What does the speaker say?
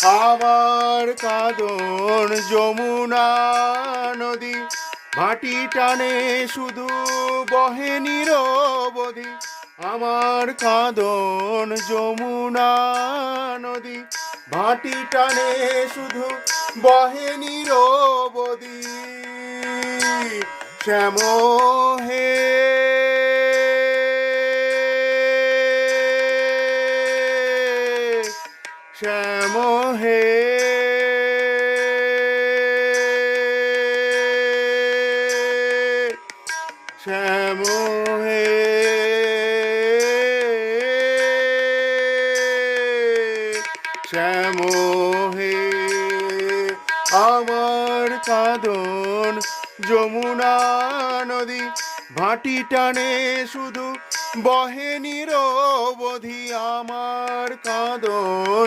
আমার কাঁদন যমুনা নদী, ভাটি টানে শুধু বহে নিরবধি। আমার কাঁদন যমুনা নদী, ভাটি টানে শুধু বহে নিরবধি। শ্যাম হে শ্যাম হে শ্যাম হে শ্যাম হে। আমার কাঁদন যমুনা নদী, ভাটি টানে শুধু বহে নিরবধি। আমার কাঁদন